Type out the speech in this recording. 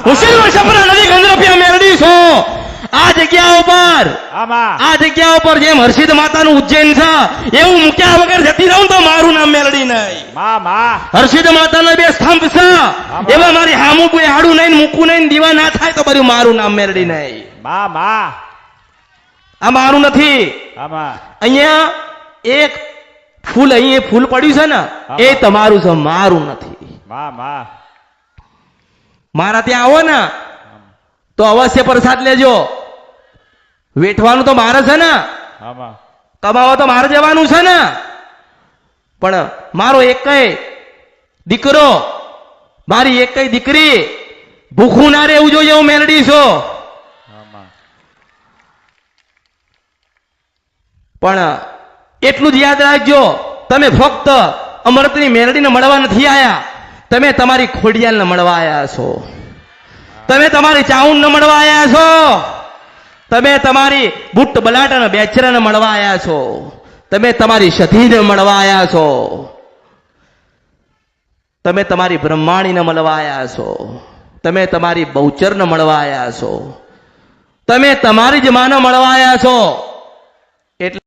હું સિલ્વર સપરા નદી ગંધરપિયા મેળવી છું આ જગ્યા ઉપર જેમ હર્ષિદ માતાનું ઉજ્જૈન છે એવું મૂક્યા વગર જતી રહું તો મારું નામ મેળડી નહીં હર્ષિદ માતાના બે સ્તંભ છે એવા મારી હામું કોઈ હાડું નહીં મૂકું નહીં દીવા ના થાય તો બધું મારું નામ મેળડી નહીં આ મારું નથી અહીંયા એક ફૂલ અહીં ફૂલ પડ્યું છે ને એ તમારું છે મારું નથી મારા ત્યાં આવો ને તો અવશ્ય પ્રસાદ લેજો વેઠવાનું તો મારે છે ને કમાવા તો મારે જવાનું છે ને પણ મારો એકય દીકરો મારી એકય દીકરી ભૂખું ના રહેવું જોઈએ હું મેલડી છું પણ એટલું જ યાદ રાખજો તમે ફક્ત અમૃતની મેલડીને મળવા નથી આયા તમે તમારી ખોડિયાલને મળવા આયા છો તમે તમારી ચાઉનને મળવા આયા છો તમે તમારી બુટ્ટ બલાટાના બેચરાને મળવા આયા છો તમે તમારી સધીને મળવા આયા છો તમે તમારી બ્રહ્માણીને મળવા આયા છો તમે તમારી બહુચરને મળવા આયા છો તમે તમારી જ માને મળવા આયા છો એટલે